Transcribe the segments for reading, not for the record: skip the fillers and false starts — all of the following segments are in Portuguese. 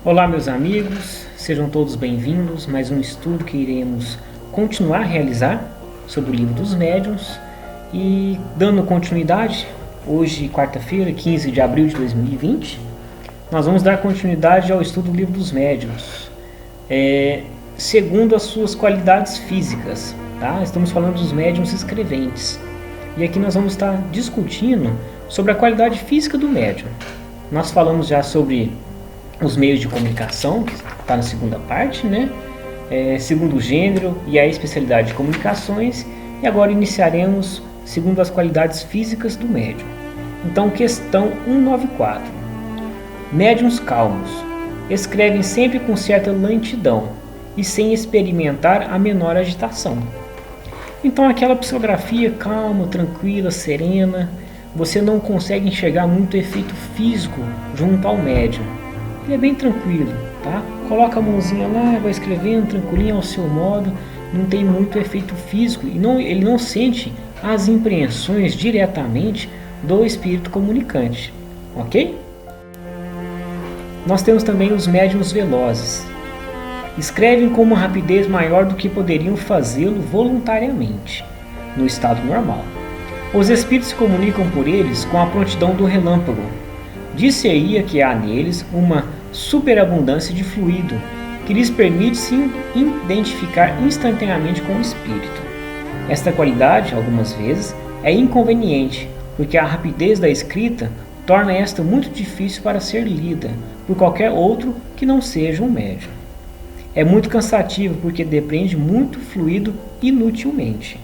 Olá, meus amigos, sejam todos bem-vindos. Mais um estudo que iremos continuar a realizar sobre o Livro dos Médiuns. E dando continuidade, hoje, quarta-feira, 15 de abril de 2020, nós vamos dar continuidade ao estudo do Livro dos Médiuns, segundo as suas qualidades físicas. Tá? Estamos falando dos médiuns escreventes. E aqui nós vamos estar discutindo sobre a qualidade física do médium. Nós falamos já sobre os meios de comunicação, que está na segunda parte, né? Segundo o gênero e a especialidade de comunicações. E agora iniciaremos segundo as qualidades físicas do médium. Então, questão 194. Médiuns calmos escrevem sempre com certa lentidão e sem experimentar a menor agitação. Então, aquela psicografia calma, tranquila, serena, você não consegue enxergar muito efeito físico junto ao médium. Ele é bem tranquilo, tá? Coloca a mãozinha lá, vai escrevendo tranquilinho ao seu modo, não tem muito efeito físico e ele não sente as impressões diretamente do espírito comunicante, ok? Nós temos também os médiuns velozes. Escrevem com uma rapidez maior do que poderiam fazê-lo voluntariamente, no estado normal. Os espíritos se comunicam por eles com a prontidão do relâmpago. Dir-se-ia que há neles uma superabundância de fluido que lhes permite se identificar instantaneamente com o espírito. Esta qualidade, algumas vezes, é inconveniente, porque a rapidez da escrita torna esta muito difícil para ser lida por qualquer outro que não seja um médium. É muito cansativo porque depende muito fluido inutilmente.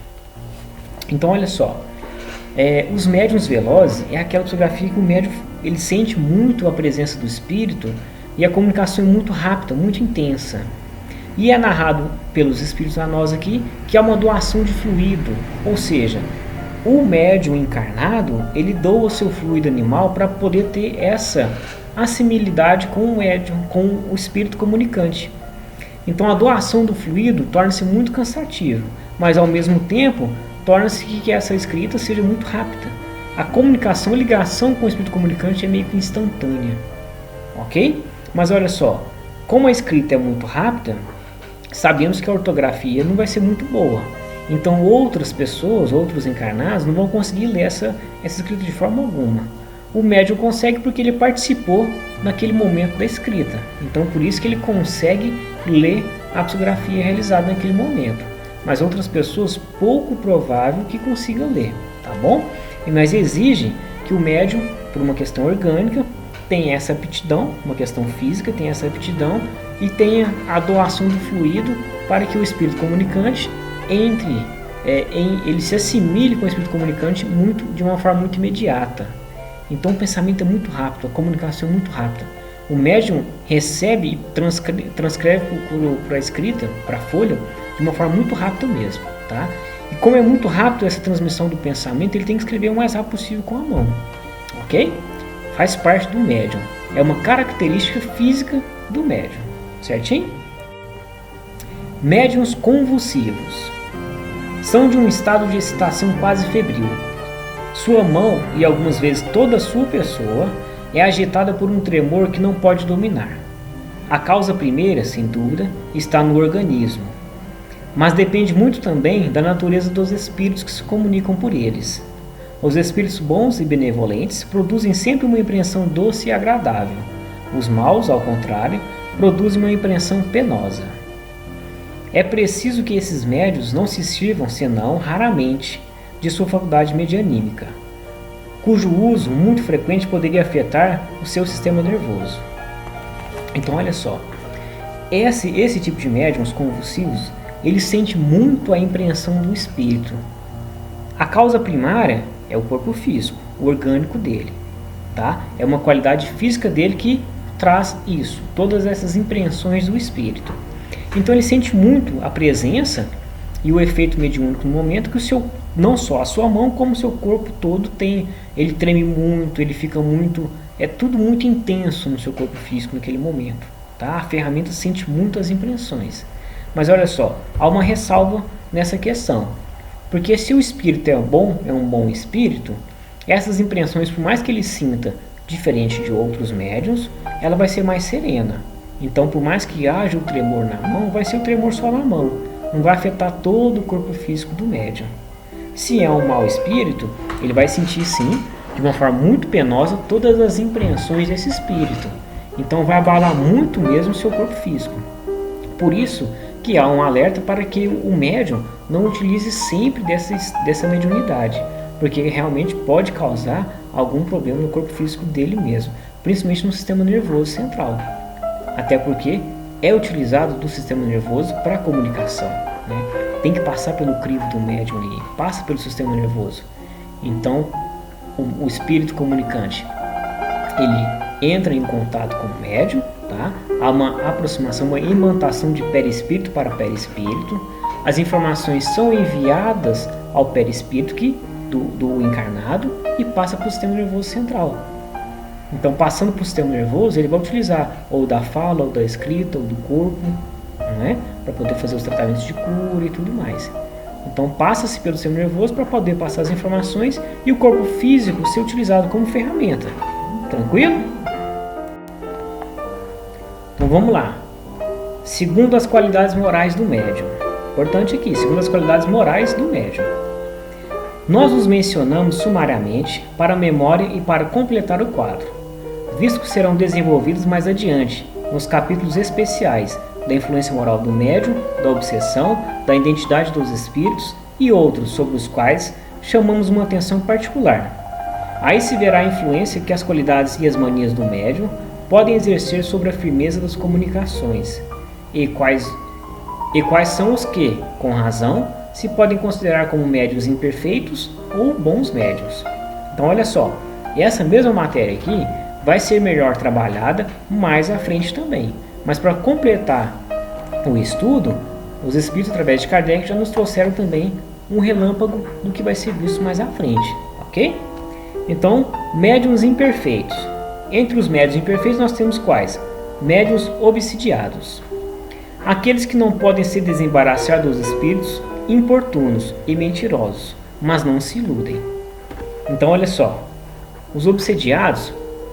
Então, olha só, os médiuns velozes é aquela psicografia que o médium ele sente muito a presença do espírito e a comunicação é muito rápida, muito intensa. E é narrado pelos espíritos a nós aqui que é uma doação de fluido, ou seja, o médium encarnado ele doa o seu fluido animal para poder ter essa assimilidade com o médium, com o espírito comunicante. Então a doação do fluido torna-se muito cansativa, mas ao mesmo tempo torna-se que essa escrita seja muito rápida. A comunicação, a ligação com o espírito comunicante é meio que instantânea, ok? Mas olha só, como a escrita é muito rápida, sabemos que a ortografia não vai ser muito boa. Então outras pessoas, outros encarnados, não vão conseguir ler essa escrita de forma alguma. O médium consegue porque ele participou naquele momento da escrita. Então por isso que ele consegue ler a psicografia realizada naquele momento. Mas outras pessoas, pouco provável que consigam ler, tá bom? E nós exigem que o médium, por uma questão orgânica, tenha essa aptidão, uma questão física, tenha essa aptidão e tenha a doação do fluido para que o espírito comunicante ele se assimile com o espírito comunicante de uma forma muito imediata. Então o pensamento é muito rápido, a comunicação é muito rápida. O médium recebe e transcreve para a escrita, para a folha, de uma forma muito rápida mesmo, tá? E como é muito rápido essa transmissão do pensamento, ele tem que escrever o mais rápido possível com a mão, ok? Faz parte do médium, é uma característica física do médium, certinho? Médiuns convulsivos são de um estado de excitação quase febril. Sua mão e algumas vezes toda a sua pessoa é agitada por um tremor que não pode dominar. A causa primeira, sem dúvida, está no organismo, mas depende muito também da natureza dos espíritos que se comunicam por eles. Os espíritos bons e benevolentes produzem sempre uma impressão doce e agradável. Os maus, ao contrário, produzem uma impressão penosa. É preciso que esses médiuns não se sirvam, senão raramente, de sua faculdade medianímica, cujo uso muito frequente poderia afetar o seu sistema nervoso. Então olha só, esse tipo de médiuns convulsivos, ele sente muito a impressão do espírito. A causa primária é o corpo físico, o orgânico dele, tá? É uma qualidade física dele que traz isso, todas essas impressões do espírito. Então ele sente muito a presença e o efeito mediúnico no momento que não só a sua mão, como o seu corpo todo ele treme muito, ele fica muito, é tudo muito intenso no seu corpo físico naquele momento, tá? A ferramenta sente muito as impressões. Mas olha só, há uma ressalva nessa questão, porque se o espírito é um bom espírito, essas impressões, por mais que ele sinta diferente de outros médiuns, ela vai ser mais serena, Então, por mais que haja o tremor na mão, vai ser o tremor só na mão, não vai afetar todo o corpo físico do médium. Se é um mau espírito, ele vai sentir sim, de uma forma muito penosa, todas as impressões desse espírito. Então vai abalar muito mesmo o seu corpo físico. Por isso que há um alerta para que o médium não utilize sempre dessa mediunidade, porque realmente pode causar algum problema no corpo físico dele mesmo, principalmente no sistema nervoso central. Até porque é utilizado do sistema nervoso para a comunicação, né? Tem que passar pelo crivo do médium ali, passa pelo sistema nervoso. Então, o espírito comunicante, ele entra em contato com o médium, tá? Há uma aproximação, uma imantação de perispírito para perispírito. As informações são enviadas ao perispírito do encarnado e passa para o sistema nervoso central. Então, passando para o sistema nervoso, ele vai utilizar ou da fala, ou da escrita, ou do corpo, não é? Para poder fazer os tratamentos de cura e tudo mais. Então, passa-se pelo sistema nervoso para poder passar as informações e o corpo físico ser utilizado como ferramenta. Tranquilo? Então, vamos lá. Segundo as qualidades morais do médium. Importante aqui, segundo as qualidades morais do médium. Nós os mencionamos sumariamente para a memória e para completar o quadro, visto que serão desenvolvidos mais adiante, nos capítulos especiais da influência moral do médium, da obsessão, da identidade dos espíritos e outros sobre os quais chamamos uma atenção particular. Aí se verá a influência que as qualidades e as manias do médium podem exercer sobre a firmeza das comunicações, e quais são os que, com razão, se podem considerar como médiuns imperfeitos ou bons médiuns. Então olha só, essa mesma matéria aqui vai ser melhor trabalhada mais à frente também. Mas para completar o estudo, os espíritos através de Kardec já nos trouxeram também um relâmpago do que vai ser visto mais à frente, ok? Então, médiuns imperfeitos. Entre os médiuns imperfeitos nós temos quais? Médiuns obsidiados. Aqueles que não podem se desembaraçar dos espíritos importunos e mentirosos, mas não se iludem. Então olha só, os obsediados,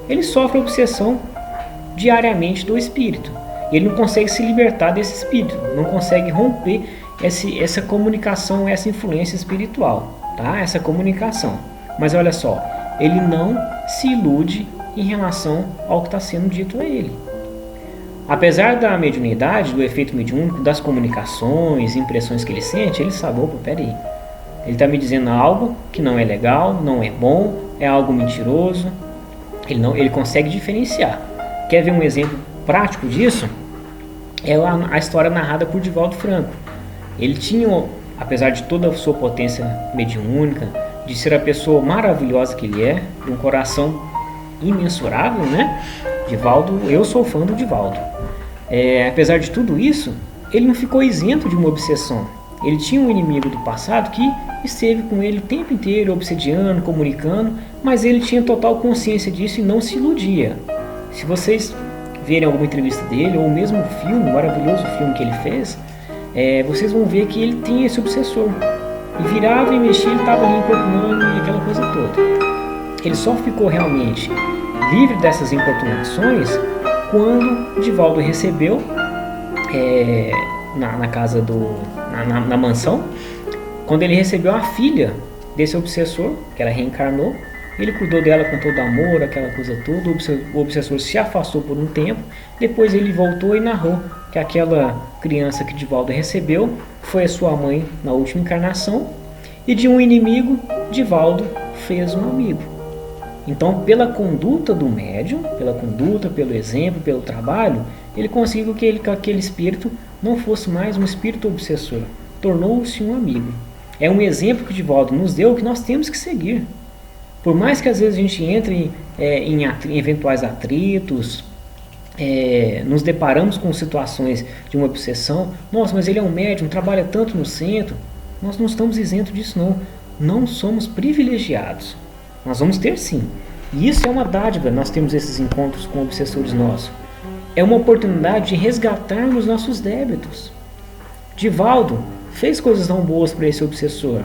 eles sofrem obsessão diariamente do espírito. Ele não consegue se libertar desse espírito, não consegue romper essa comunicação, essa influência espiritual, tá? Essa comunicação. Mas olha só, ele não se ilude em relação ao que está sendo dito a ele. Apesar da mediunidade, do efeito mediúnico, das comunicações, impressões que ele sente, ele sabe, opa, peraí, ele está me dizendo algo que não é legal, não é bom, é algo mentiroso. Ele consegue diferenciar. Quer ver um exemplo prático disso? É a história narrada por Divaldo Franco. Ele tinha, apesar de toda a sua potência mediúnica, de ser a pessoa maravilhosa que ele é, de um coração imensurável, né? Divaldo, eu sou fã do Divaldo. Apesar de tudo isso, ele não ficou isento de uma obsessão. Ele tinha um inimigo do passado que esteve com ele o tempo inteiro, obsediando, comunicando, mas ele tinha total consciência disso e não se iludia. Se vocês verem alguma entrevista dele, ou mesmo um filme, um maravilhoso filme que ele fez, vocês vão ver que ele tinha esse obsessor. E virava e mexia, ele estava ali importunando e aquela coisa toda. Ele só ficou realmente livre dessas importunações quando Divaldo recebeu na casa na mansão, quando ele recebeu a filha desse obsessor, que ela reencarnou. Ele cuidou dela com todo amor, aquela coisa toda. O obsessor se afastou por um tempo, depois ele voltou e narrou que aquela criança que Divaldo recebeu foi a sua mãe na última encarnação, e de um inimigo Divaldo fez um amigo. Então, pela conduta do médium, pelo exemplo, pelo trabalho, ele conseguiu que aquele espírito não fosse mais um espírito obsessor, tornou-se um amigo. É um exemplo que Divaldo nos deu que nós temos que seguir. Por mais que às vezes a gente entre em eventuais atritos, nos deparamos com situações de uma obsessão, nossa, mas ele é um médium, trabalha tanto no centro. Nós não estamos isentos disso não. Não somos privilegiados. Nós vamos ter sim. E isso é uma dádiva, nós temos esses encontros com obsessores nossos. É uma oportunidade de resgatarmos nossos débitos. Divaldo fez coisas tão boas para esse obsessor.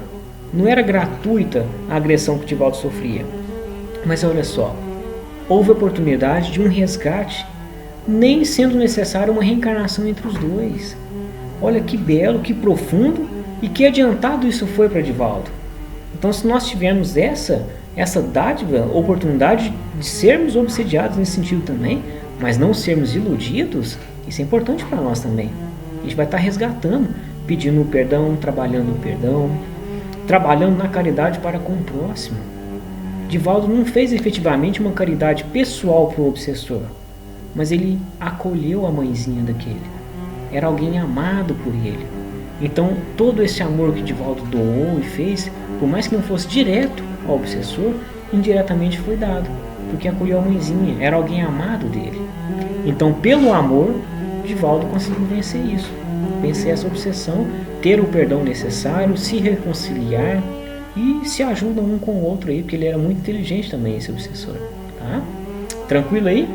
Não era gratuita a agressão que Divaldo sofria. Mas olha só, houve oportunidade de um resgate nem sendo necessária uma reencarnação entre os dois. Olha que belo, que profundo e que adiantado isso foi para Divaldo. Então, se nós tivermos essa dádiva, oportunidade de sermos obsediados nesse sentido também, mas não sermos iludidos, isso é importante para nós também. A gente vai estar resgatando, pedindo o perdão, trabalhando o perdão, trabalhando na caridade para com o próximo. Divaldo não fez efetivamente uma caridade pessoal para o obsessor, mas ele acolheu a mãezinha daquele. Era alguém amado por ele. Então, todo esse amor que Divaldo doou e fez, por mais que não fosse direto ao obsessor, indiretamente foi dado, porque acolheu a mãezinha, era alguém amado dele. Então, pelo amor, Divaldo conseguiu vencer isso, vencer essa obsessão, ter o perdão necessário, se reconciliar e se ajuda um com o outro aí, porque ele era muito inteligente também, esse obsessor. Tá? Tranquilo aí?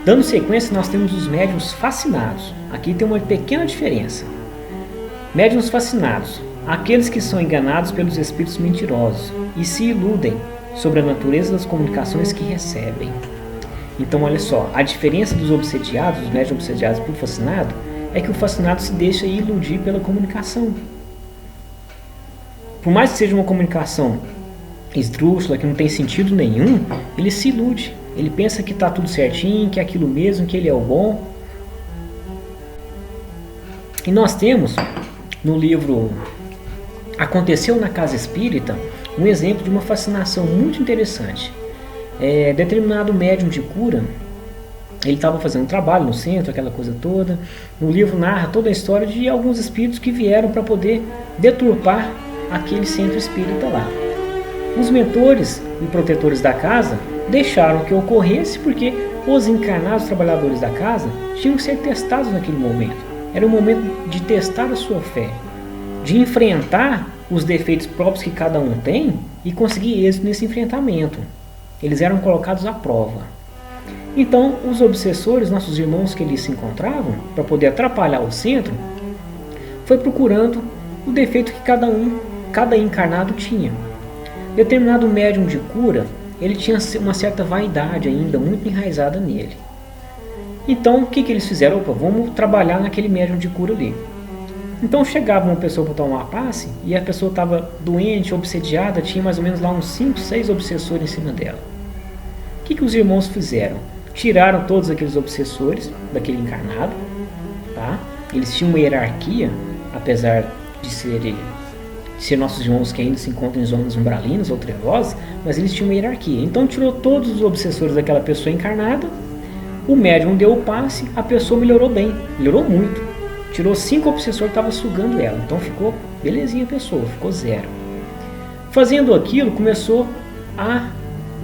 Dando sequência, nós temos os médiuns fascinados. Aqui tem uma pequena diferença. Médiuns fascinados, aqueles que são enganados pelos espíritos mentirosos e se iludem sobre a natureza das comunicações que recebem. Então, olha só, a diferença dos obsediados, dos médiuns obsediados por fascinado, é que o fascinado se deixa iludir pela comunicação. Por mais que seja uma comunicação esdrúxula, que não tem sentido nenhum, ele se ilude. Ele pensa que está tudo certinho, que é aquilo mesmo, que ele é o bom. E nós temos, no livro Aconteceu na Casa Espírita, um exemplo de uma fascinação muito interessante. Determinado médium de cura, ele estava fazendo um trabalho no centro, aquela coisa toda. No livro narra toda a história de alguns espíritos que vieram para poder deturpar aquele centro espírita lá. Os mentores e protetores da casa deixaram que ocorresse porque os encarnados trabalhadores da casa tinham que ser testados naquele momento. Era o momento de testar a sua fé, de enfrentar os defeitos próprios que cada um tem e conseguir êxito nesse enfrentamento. Eles eram colocados à prova. Então, os obsessores, nossos irmãos que ali se encontravam, para poder atrapalhar o centro, foi procurando o defeito que cada encarnado tinha. Determinado médium de cura, ele tinha uma certa vaidade ainda, muito enraizada nele. Então, o que eles fizeram? Opa, vamos trabalhar naquele médium de cura ali. Então, chegava uma pessoa para tomar uma passe, e a pessoa estava doente, obsediada, tinha mais ou menos lá uns 5, 6 obsessores em cima dela. O que os irmãos fizeram? Tiraram todos aqueles obsessores daquele encarnado, tá? Eles tinham uma hierarquia, apesar de ser nossos irmãos que ainda se encontram em zonas umbralinas ou trevosas, mas eles tinham uma hierarquia. Então tirou todos os obsessores daquela pessoa encarnada, o médium deu o passe, a pessoa melhorou bem, melhorou muito. Tirou 5 obsessores que estavam sugando ela, então ficou belezinha a pessoa, ficou 0. Fazendo aquilo, começou a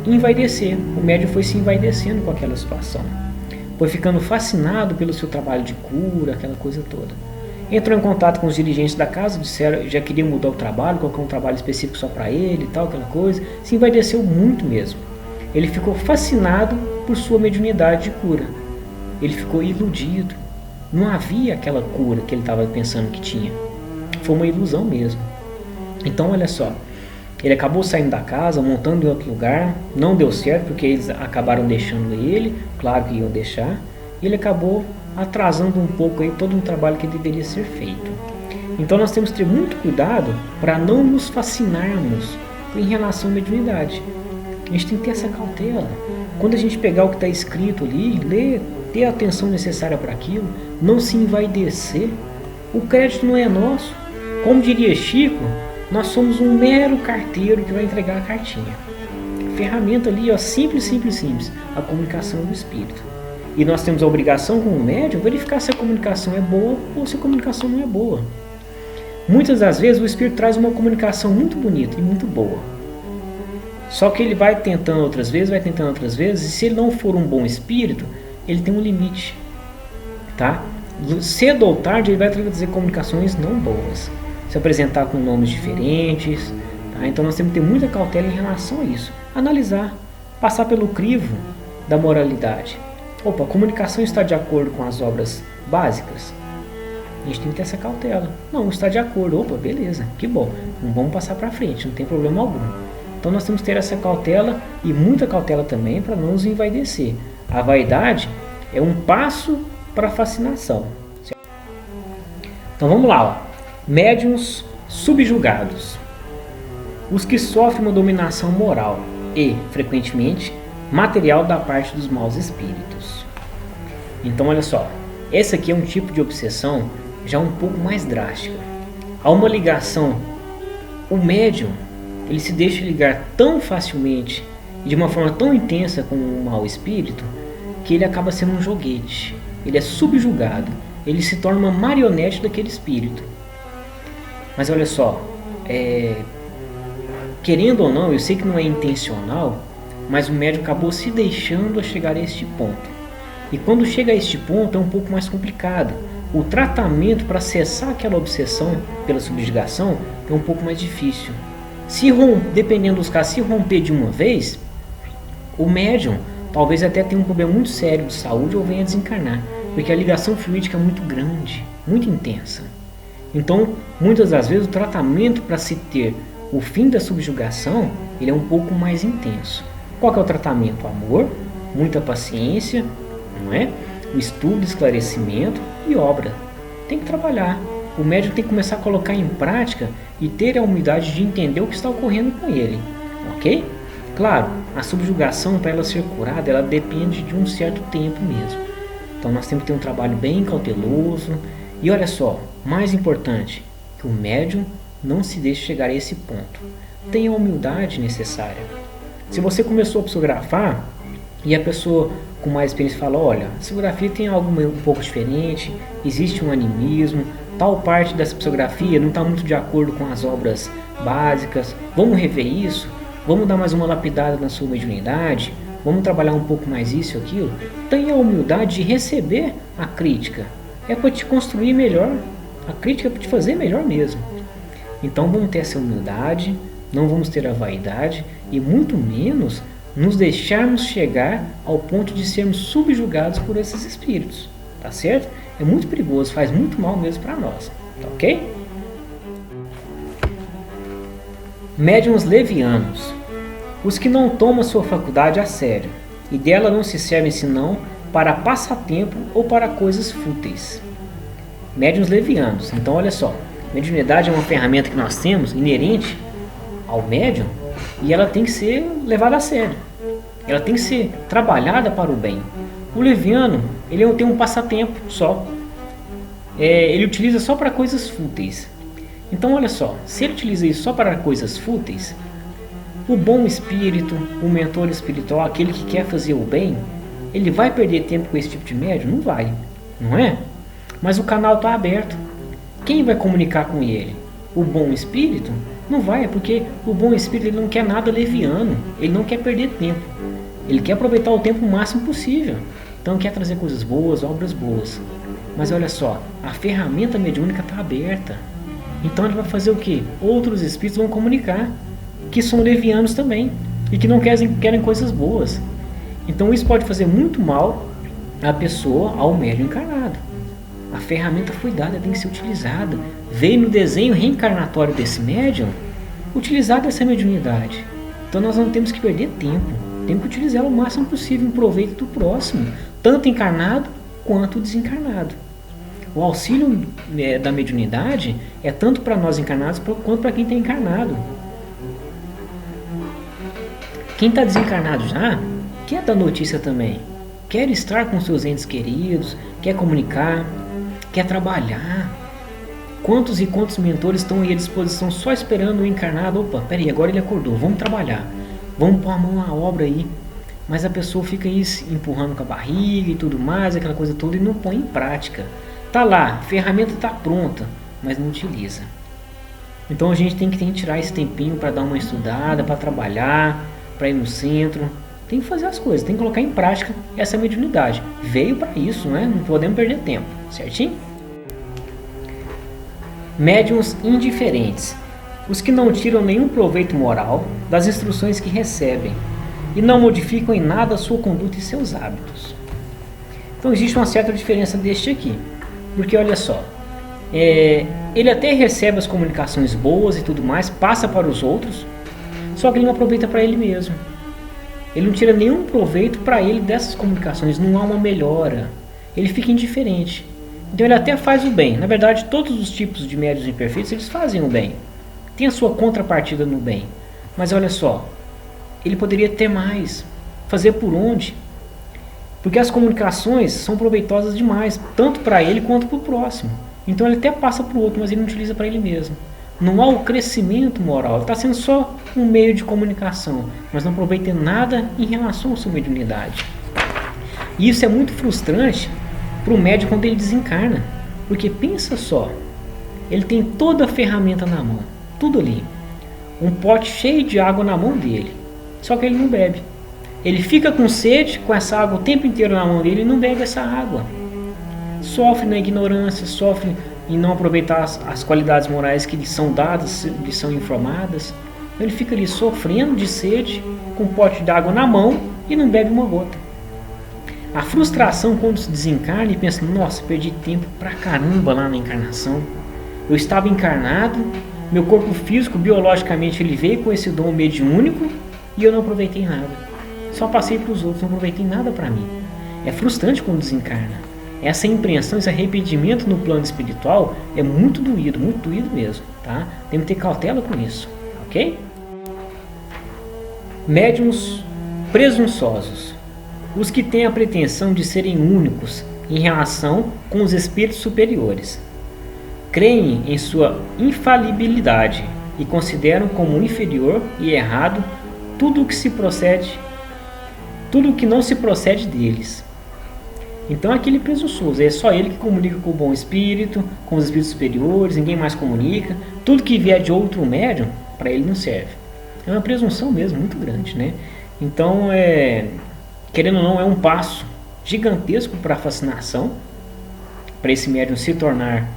envaidecer. O médium foi se envaidecendo com aquela situação. Foi ficando fascinado pelo seu trabalho de cura, aquela coisa toda. Entrou em contato com os dirigentes da casa, disseram já queria mudar o trabalho, colocar um trabalho específico só para ele e tal, aquela coisa. Se envaideceu muito mesmo. Ele ficou fascinado por sua mediunidade de cura. Ele ficou iludido. Não havia aquela cura que ele estava pensando que tinha. Foi uma ilusão mesmo. Então, olha só. Ele acabou saindo da casa, montando em outro lugar. Não deu certo porque eles acabaram deixando ele. Claro que iam deixar. E ele acabou atrasando um pouco aí todo um trabalho que deveria ser feito. Então nós temos que ter muito cuidado para não nos fascinarmos em relação à mediunidade. A gente tem que ter essa cautela. Quando a gente pegar o que está escrito ali, ler, ter a atenção necessária para aquilo, não se envaidecer. O crédito não é nosso. Como diria Chico, nós somos um mero carteiro que vai entregar a cartinha. Ferramenta ali, ó, simples, a comunicação do espírito. E nós temos a obrigação como médium verificar se a comunicação é boa ou se a comunicação não é boa. Muitas das vezes o espírito traz uma comunicação muito bonita e muito boa. Só que ele vai tentando outras vezes, e se ele não for um bom espírito, ele tem um limite. Tá? Cedo ou tarde ele vai trazer comunicações não boas. Se apresentar com nomes diferentes. Tá? Então nós temos que ter muita cautela em relação a isso. Analisar, passar pelo crivo da moralidade. Opa, a comunicação está de acordo com as obras básicas? A gente tem que ter essa cautela. Não está de acordo. Opa, beleza, que bom. Não vamos passar para frente, não tem problema algum. Então nós temos que ter essa cautela e muita cautela também para não nos envaidecer. A vaidade, É um passo para a fascinação. Certo? Então vamos lá, ó. Médiuns subjugados. Os que sofrem uma dominação moral e, frequentemente, material da parte dos maus espíritos. Então olha só, esse aqui é um tipo de obsessão já um pouco mais drástica. Há uma ligação, o médium, ele se deixa ligar tão facilmente e de uma forma tão intensa com o mau espírito que ele acaba sendo um joguete. Ele é subjugado, ele se torna uma marionete daquele espírito. Mas olha só, querendo ou não, eu sei que não é intencional, mas o médium acabou se deixando a chegar a este ponto. E quando chega a este ponto é um pouco mais complicado. O tratamento para cessar aquela obsessão pela subjugação é um pouco mais difícil. Dependendo dos casos, se romper de uma vez, o médium talvez até tenha um problema muito sério de saúde ou venha a desencarnar, porque a ligação fluídica é muito grande, muito intensa. Então, muitas das vezes, o tratamento para se ter o fim da subjugação, ele é um pouco mais intenso. Qual que é o tratamento? Amor, muita paciência, não é? O estudo, esclarecimento e obra. Tem que trabalhar. O médium tem que começar a colocar em prática e ter a humildade de entender o que está ocorrendo com ele. Ok? Claro, a subjugação, para ela ser curada, ela depende de um certo tempo mesmo. Então nós temos que ter um trabalho bem cauteloso. E olha só, mais importante, que o médium não se deixe chegar a esse ponto. Tenha a humildade necessária. Se você começou a psicografar e a pessoa com mais experiência fala, olha, a psicografia tem algo um pouco diferente, existe um animismo, tal parte dessa psicografia não está muito de acordo com as obras básicas, vamos rever isso, vamos dar mais uma lapidada na sua mediunidade, vamos trabalhar um pouco mais isso e aquilo. Tenha a humildade de receber a crítica, é para te construir melhor, a crítica é para te fazer melhor mesmo. Então vamos ter essa humildade, não vamos ter a vaidade e muito menos nos deixarmos chegar ao ponto de sermos subjugados por esses espíritos, tá certo? É muito perigoso, faz muito mal mesmo para nós, tá ok? Médiuns levianos, os que não tomam sua faculdade a sério e dela não se servem senão para passatempo ou para coisas fúteis. Médiuns levianos, então olha só, mediunidade é uma ferramenta que nós temos inerente ao médium e ela tem que ser levada a sério. Ela tem que ser trabalhada para o bem. O leviano, ele tem um passatempo só. Ele utiliza só para coisas fúteis. Então olha só, se ele utiliza isso só para coisas fúteis, o bom espírito, o mentor espiritual, aquele que quer fazer o bem, ele vai perder tempo com esse tipo de médium? Não vai, não é? Mas o canal está aberto. Quem vai comunicar com ele? O bom espírito? Não vai, porque o bom espírito ele não quer nada leviano, ele não quer perder tempo, ele quer aproveitar o tempo o máximo possível, então quer trazer coisas boas, obras boas. Mas olha só, a ferramenta mediúnica está aberta, então ele vai fazer o que? Outros espíritos vão comunicar, que são levianos também, e que não querem coisas boas. Então isso pode fazer muito mal à pessoa, ao médium encarnado. A ferramenta foi dada, tem que ser utilizada. Veio no desenho reencarnatório desse médium, utilizar essa mediunidade. Então nós não temos que perder tempo. Temos que utilizá-la o máximo possível em proveito do próximo, tanto encarnado quanto desencarnado. O auxílio da mediunidade é tanto para nós encarnados quanto para quem está encarnado. Quem está desencarnado já, quer dar notícia também. Quer estar com seus entes queridos, quer comunicar, quer trabalhar. Quantos e quantos mentores estão aí à disposição só esperando o encarnado? Opa, peraí, agora ele acordou, vamos trabalhar. Vamos pôr a mão na obra aí. Mas a pessoa fica aí empurrando com a barriga e tudo mais, aquela coisa toda, e não põe em prática. Tá lá, a ferramenta está pronta, mas não utiliza. Então a gente tem que tirar esse tempinho para dar uma estudada, para trabalhar, para ir no centro. Tem que fazer as coisas, tem que colocar em prática essa mediunidade. Veio para isso, né? Não podemos perder tempo, certinho? Médiuns indiferentes, os que não tiram nenhum proveito moral das instruções que recebem e não modificam em nada a sua conduta e seus hábitos. Então existe uma certa diferença deste aqui, porque olha só, ele até recebe as comunicações boas e tudo mais, passa para os outros, só que ele não aproveita para ele mesmo. Ele não tira nenhum proveito para ele dessas comunicações, não há uma melhora. Ele fica indiferente. Então ele até faz o bem. Na verdade, todos os tipos de médiuns imperfeitos, eles fazem o bem. Tem a sua contrapartida no bem. Mas olha só, ele poderia ter mais. Fazer por onde? Porque as comunicações são proveitosas demais, tanto para ele quanto para o próximo. Então ele até passa para o outro, mas ele não utiliza para ele mesmo. Não há o crescimento moral, ele está sendo só um meio de comunicação, mas não aproveita nada em relação à sua mediunidade. E isso é muito frustrante para o médium quando ele desencarna. Porque pensa só, ele tem toda a ferramenta na mão, tudo ali. Um pote cheio de água na mão dele, só que ele não bebe. Ele fica com sede, com essa água o tempo inteiro na mão dele e não bebe essa água. Sofre na ignorância, sofre em não aproveitar as qualidades morais que lhe são dadas, lhe são informadas. Ele fica ali sofrendo de sede, com um pote de água na mão e não bebe uma gota. A frustração quando se desencarna e pensa, nossa, perdi tempo pra caramba lá na encarnação. Eu estava encarnado, meu corpo físico, biologicamente, ele veio com esse dom mediúnico e eu não aproveitei nada. Só passei para os outros, não aproveitei nada para mim. É frustrante quando desencarna. Essa impreensão, esse arrependimento no plano espiritual é muito doído mesmo, tá? Temos que ter cautela com isso, ok? Médiuns presunçosos. Os que têm a pretensão de serem únicos em relação com os espíritos superiores. Creem em sua infalibilidade e consideram como inferior e errado tudo o que não se procede deles. Então aquele presunçoso, é só ele que comunica com o bom espírito, com os espíritos superiores, ninguém mais comunica. Tudo que vier de outro médium, para ele não serve. É uma presunção mesmo, muito grande, né? Então, querendo ou não, é um passo gigantesco para a fascinação, para esse médium se tornar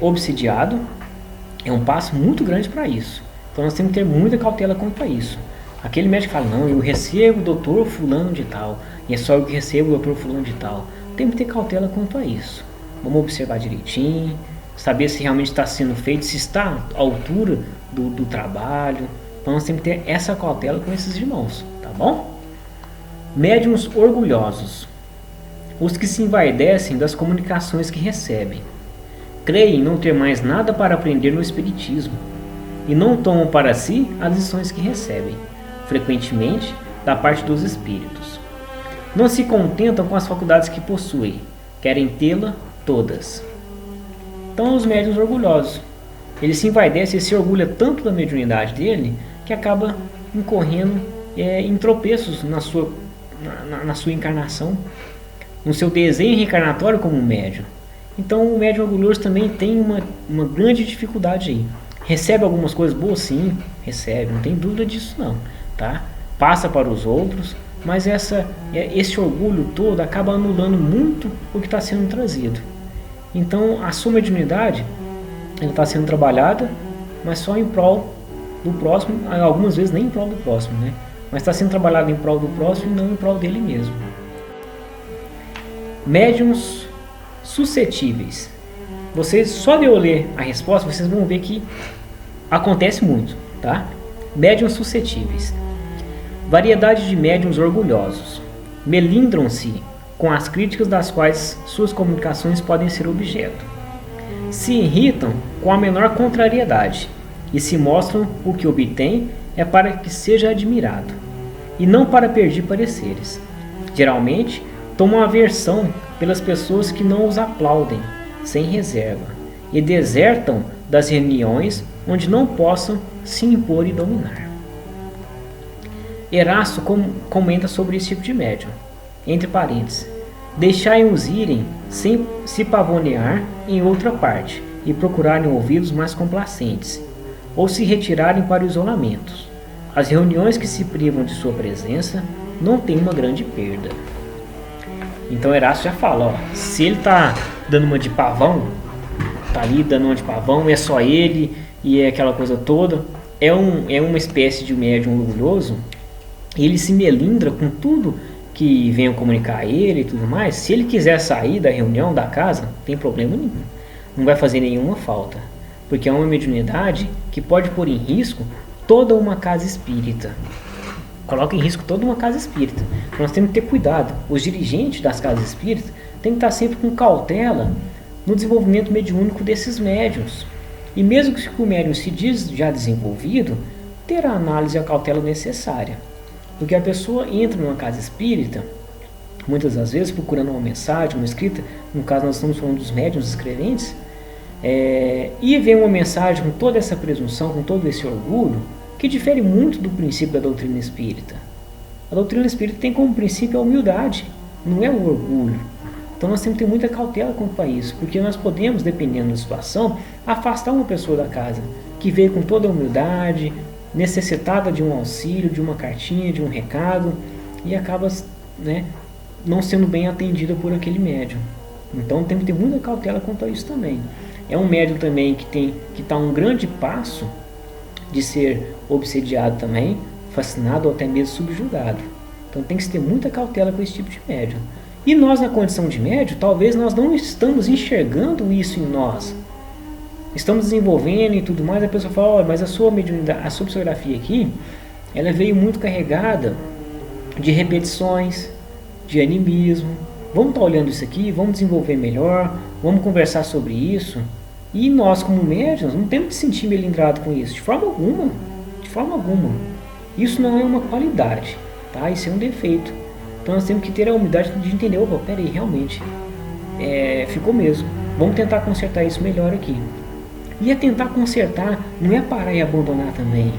obsidiado. É um passo muito grande para isso. Então nós temos que ter muita cautela quanto a isso. Aquele médico fala, não, eu recebo o doutor fulano de tal, e é só eu que recebo o doutor fulano de tal. Temos que ter cautela quanto a isso. Vamos observar direitinho, saber se realmente está sendo feito, se está à altura do trabalho. Então nós temos que ter essa cautela com esses irmãos, tá bom? Médiuns orgulhosos. Os que se envaidecem das comunicações que recebem. Creem não ter mais nada para aprender no espiritismo e não tomam para si as lições que recebem, frequentemente da parte dos espíritos. Não se contentam com as faculdades que possuem, querem tê-la todas. Então os médiuns orgulhosos, ele se envaidece e se orgulha tanto da mediunidade dele que acaba incorrendo em tropeços na sua encarnação, no seu desenho reencarnatório como médium. Então o médium orgulhoso também tem uma grande dificuldade aí. Recebe algumas coisas boas, sim, recebe, não tem dúvida disso não, tá? Passa para os outros, mas esse orgulho todo acaba anulando muito o que está sendo trazido. Então a sua mediunidade está sendo trabalhada, mas só em prol do próximo, algumas vezes nem em prol do próximo, né? Mas está sendo trabalhado em prol do próximo e não em prol dele mesmo. Médiuns suscetíveis. Vocês, só de eu ler a resposta, vocês vão ver que acontece muito, tá? Médiuns suscetíveis. Variedade de médiuns orgulhosos. Melindram-se com as críticas das quais suas comunicações podem ser objeto. Se irritam com a menor contrariedade e se mostram o que obtém é para que seja admirado e não para perder pareceres. Geralmente, tomam aversão pelas pessoas que não os aplaudem, sem reserva, e desertam das reuniões onde não possam se impor e dominar. Erasto comenta sobre esse tipo de médium, entre parênteses, deixai-os irem sem se pavonear em outra parte e procurarem ouvidos mais complacentes, ou se retirarem para o isolamento. As reuniões que se privam de sua presença não têm uma grande perda. Então Erasto já fala, ó, se ele está dando uma de pavão, tá ali dando uma de pavão, é só ele e é aquela coisa toda, é uma espécie de médium orgulhoso, ele se melindra com tudo que venham comunicar a ele e tudo mais. Se ele quiser sair da reunião, da casa, não tem problema nenhum, não vai fazer nenhuma falta, porque é uma mediunidade que pode pôr em risco toda uma casa espírita. coloca em risco toda uma casa espírita. Nós temos que ter cuidado. Os dirigentes das casas espíritas têm que estar sempre com cautela no desenvolvimento mediúnico desses médiuns. E mesmo que o médium se diz já desenvolvido, ter a análise e a cautela necessária. Porque a pessoa entra numa casa espírita, muitas das vezes procurando uma mensagem, uma escrita, no caso nós estamos falando dos médiuns escreventes, e vê uma mensagem com toda essa presunção, com todo esse orgulho, que difere muito do princípio da doutrina espírita. A doutrina espírita tem como princípio a humildade, não é o orgulho. Então nós temos que ter muita cautela quanto a isso, porque nós podemos, dependendo da situação, afastar uma pessoa da casa, que veio com toda a humildade, necessitada de um auxílio, de uma cartinha, de um recado, e acaba, não sendo bem atendida por aquele médium. Então temos que ter muita cautela quanto a isso também. É um médium também que está a um grande passo de ser obsediado também, fascinado ou até mesmo subjugado. Então tem que se ter muita cautela com esse tipo de médium. E nós, na condição de médium, talvez nós não estamos enxergando isso em nós. Estamos desenvolvendo e tudo mais, a pessoa fala, olha, mas a sua mediunidade, a sua psicografia aqui, ela veio muito carregada de repetições, de animismo. Vamos estar olhando isso aqui, vamos desenvolver melhor, vamos conversar sobre isso. E nós, como médiuns, não temos que se sentir melindrado com isso, de forma alguma. De forma alguma. Isso não é uma qualidade, tá? Isso é um defeito. Então nós temos que ter a humildade de entender, opa, peraí, realmente, ficou mesmo. Vamos tentar consertar isso melhor aqui. E tentar consertar não é parar e abandonar também.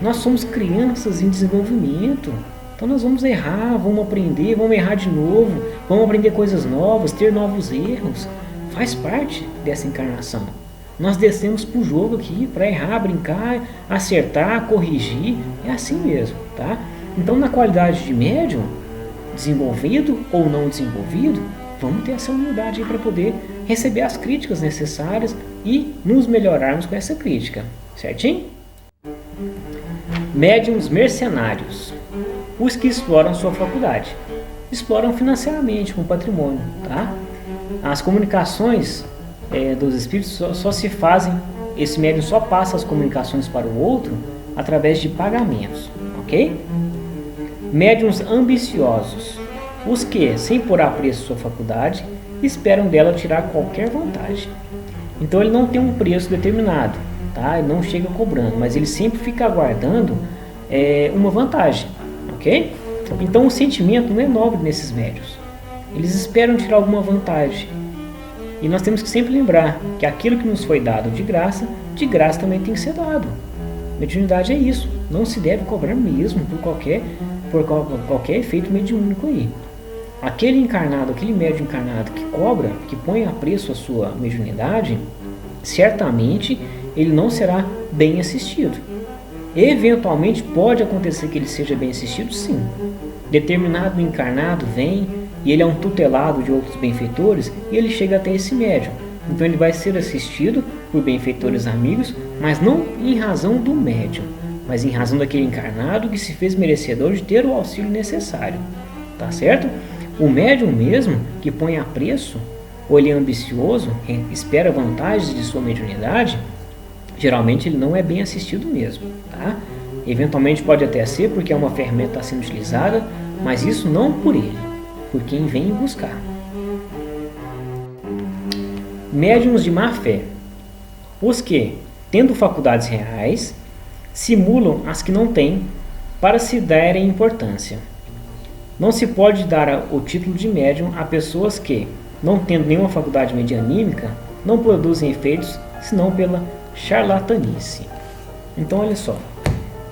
Nós somos crianças em desenvolvimento. Então nós vamos errar, vamos aprender, vamos errar de novo, vamos aprender coisas novas, ter novos erros. Faz parte dessa encarnação. Nós descemos para o jogo aqui para errar, brincar, acertar, corrigir. É assim mesmo, tá? Então na qualidade de médium, desenvolvido ou não desenvolvido, vamos ter essa humildade para poder receber as críticas necessárias e nos melhorarmos com essa crítica, certinho? Médiuns mercenários. Os que exploram sua faculdade. Exploram financeiramente com patrimônio, tá? As comunicações dos espíritos só se fazem, esse médium só passa as comunicações para o outro através de pagamentos, ok? Médiuns ambiciosos. Os que, sem pôr a preço sua faculdade, esperam dela tirar qualquer vantagem. Então ele não tem um preço determinado, tá? Ele não chega cobrando, mas ele sempre fica aguardando uma vantagem, ok? Então o sentimento não é nobre nesses médiuns. Eles esperam tirar alguma vantagem. E nós temos que sempre lembrar que aquilo que nos foi dado de graça também tem que ser dado. Mediunidade é isso. Não se deve cobrar mesmo por qualquer efeito mediúnico aí. Aquele encarnado, aquele médium encarnado que cobra, que põe a preço a sua mediunidade, certamente ele não será bem assistido. Eventualmente pode acontecer que ele seja bem assistido, sim. Determinado encarnado vem e ele é um tutelado de outros benfeitores e ele chega até esse médium. Então ele vai ser assistido por benfeitores amigos, mas não em razão do médium, mas em razão daquele encarnado que se fez merecedor de ter o auxílio necessário. Tá certo? O médium mesmo, que põe a preço, ou ele é ambicioso, espera vantagens de sua mediunidade, geralmente ele não é bem assistido mesmo. Tá? Eventualmente pode até ser porque é uma ferramenta que está sendo utilizada, mas isso não por ele, por quem vem buscar. Médiuns de má fé. Os que, tendo faculdades reais, simulam as que não têm para se darem importância. Não se pode dar o título de médium a pessoas que, não tendo nenhuma faculdade medianímica, não produzem efeitos senão pela charlatanice. Então olha só,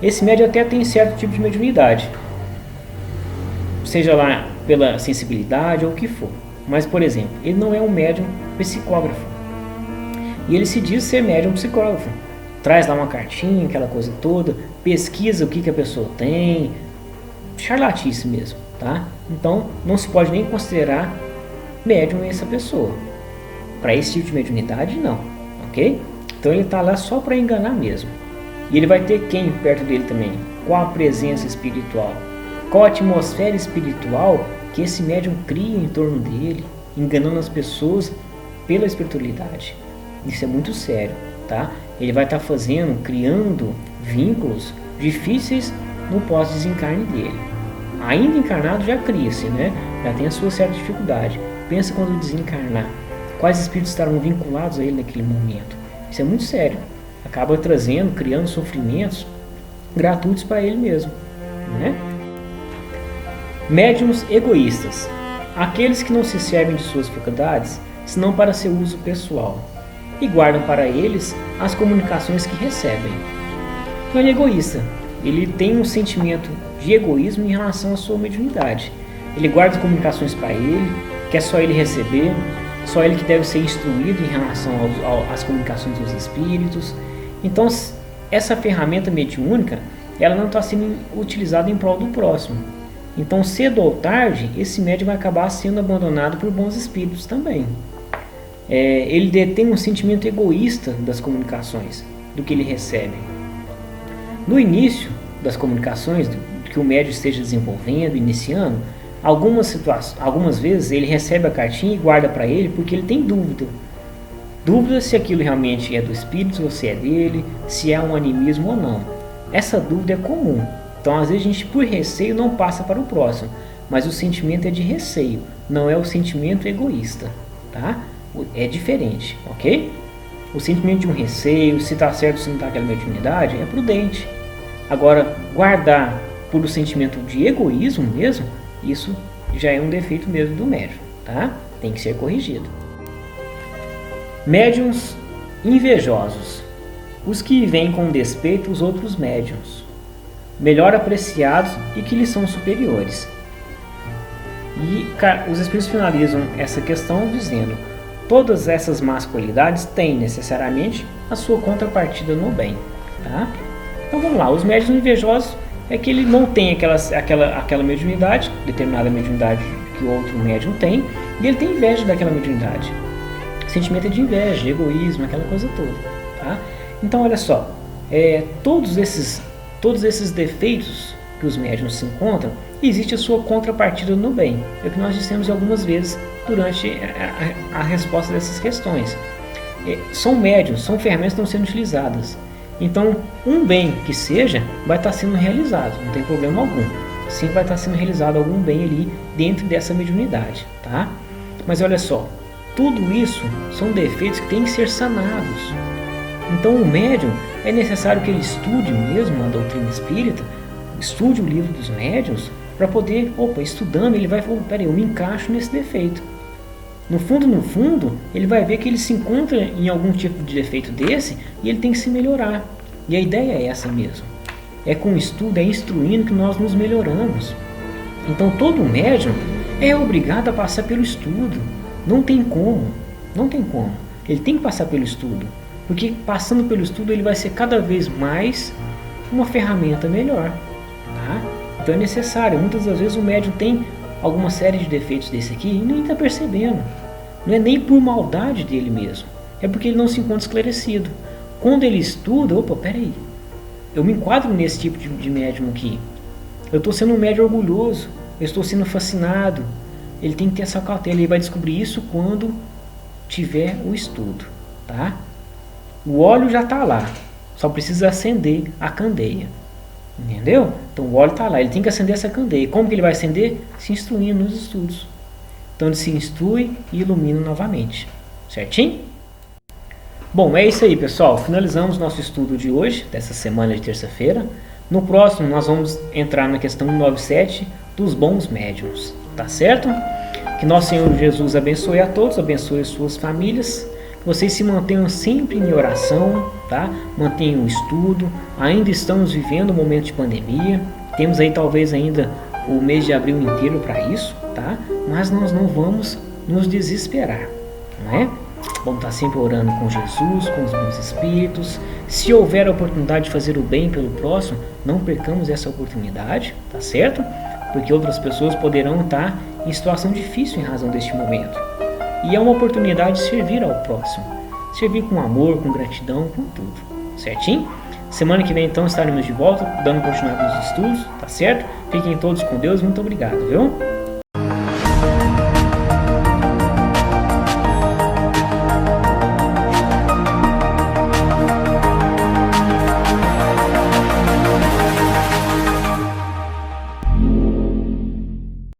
esse médium até tem certo tipo de mediunidade, seja lá pela sensibilidade ou o que for. Mas, por exemplo, ele não é um médium psicógrafo. E ele se diz ser médium psicógrafo. Traz lá uma cartinha, aquela coisa toda, pesquisa o que a pessoa tem. Charlatice mesmo, tá? Então, não se pode nem considerar médium essa pessoa. Para esse tipo de mediunidade, não. Ok? Então, ele está lá só para enganar mesmo. E ele vai ter quem perto dele também? Qual a presença espiritual? Qual a atmosfera espiritual que esse médium cria em torno dele, enganando as pessoas pela espiritualidade? Isso é muito sério, tá? Ele vai estar criando vínculos difíceis no pós-desencarne dele. Ainda encarnado já cria-se, né? Já tem a sua certa dificuldade. Pensa quando desencarnar. Quais espíritos estarão vinculados a ele naquele momento? Isso é muito sério. Acaba trazendo, criando sofrimentos gratuitos para ele mesmo, né? Médiuns egoístas. Aqueles que não se servem de suas faculdades, senão para seu uso pessoal, e guardam para eles as comunicações que recebem. Então ele é egoísta. Ele tem um sentimento de egoísmo em relação à sua mediunidade. Ele guarda as comunicações para ele, que é só ele receber, só ele que deve ser instruído em relação às comunicações dos espíritos. Então, essa ferramenta mediúnica, ela não está sendo utilizada em prol do próximo. Então, cedo ou tarde, esse médium vai acabar sendo abandonado por bons espíritos também. Ele detém um sentimento egoísta das comunicações, do que ele recebe. No início das comunicações que o médium esteja desenvolvendo, iniciando, algumas vezes ele recebe a cartinha e guarda para ele porque ele tem dúvida se aquilo realmente é do espírito, ou se é dele, se é um animismo ou não. Essa dúvida é comum. Então, às vezes, a gente, por receio, não passa para o próximo. Mas o sentimento é de receio, não é o sentimento egoísta. Tá? É diferente, ok? O sentimento de um receio, se está certo ou se não está aquela mediunidade, é prudente. Agora, guardar por o sentimento de egoísmo mesmo, isso já é um defeito mesmo do médium. Tá? Tem que ser corrigido. Médiuns invejosos. Os que veem com despeito os outros médiuns, melhor apreciados e que lhes são superiores. E os espíritos finalizam essa questão dizendo: todas essas más qualidades têm necessariamente a sua contrapartida no bem. Tá? Então vamos lá, os médiuns invejosos é que ele não tem aquela mediunidade, determinada mediunidade que o outro médium tem, e ele tem inveja daquela mediunidade. O sentimento é de inveja, de egoísmo, aquela coisa toda. Tá? Então olha só, todos esses defeitos que os médiuns se encontram, existe a sua contrapartida no bem. É o que nós dissemos algumas vezes durante a resposta dessas questões. São médiuns, são ferramentas que estão sendo utilizadas. Então, um bem que seja, vai estar sendo realizado, não tem problema algum. Sempre vai estar sendo realizado algum bem ali dentro dessa mediunidade. Tá? Mas olha só, tudo isso são defeitos que têm que ser sanados. Então, o médium, é necessário que ele estude mesmo a doutrina espírita, estude o livro dos médiuns, para poder, estudando, ele vai falar: peraí, eu me encaixo nesse defeito. No fundo, ele vai ver que ele se encontra em algum tipo de defeito desse e ele tem que se melhorar. E a ideia é essa mesmo. É com o estudo, é instruindo que nós nos melhoramos. Então, todo médium é obrigado a passar pelo estudo. Não tem como. Ele tem que passar pelo estudo. Porque passando pelo estudo ele vai ser cada vez mais uma ferramenta melhor. Tá? Então é necessário. Muitas das vezes o médium tem alguma série de defeitos desse aqui e nem está percebendo. Não é nem por maldade dele mesmo. É porque ele não se encontra esclarecido. Quando ele estuda, peraí, eu me enquadro nesse tipo de médium aqui. Eu estou sendo um médium orgulhoso. Eu estou sendo fascinado. Ele tem que ter essa cautela. Ele vai descobrir isso quando tiver o estudo. Tá? O óleo já está lá, só precisa acender a candeia, entendeu? Então o óleo está lá, ele tem que acender essa candeia. Como que ele vai acender? Se instruindo nos estudos. Então ele se instrui e ilumina novamente, certinho? Bom, é isso aí, pessoal. Finalizamos nosso estudo de hoje, dessa semana de terça-feira. No próximo nós vamos entrar na questão 97 dos bons médiuns, tá certo? Que nosso Senhor Jesus abençoe a todos, abençoe as suas famílias. Vocês se mantenham sempre em oração, tá? Mantenham o estudo. Ainda estamos vivendo um momento de pandemia. Temos aí talvez ainda o mês de abril inteiro para isso, tá? Mas nós não vamos nos desesperar, não é? Vamos estar sempre orando com Jesus, com os bons espíritos. Se houver a oportunidade de fazer o bem pelo próximo, não percamos essa oportunidade, tá certo? Porque outras pessoas poderão estar em situação difícil em razão deste momento. E é uma oportunidade de servir ao próximo. Servir com amor, com gratidão, com tudo. Certinho? Semana que vem, então, estaremos de volta, dando continuidade nos estudos, tá certo? Fiquem todos com Deus. Muito obrigado, viu?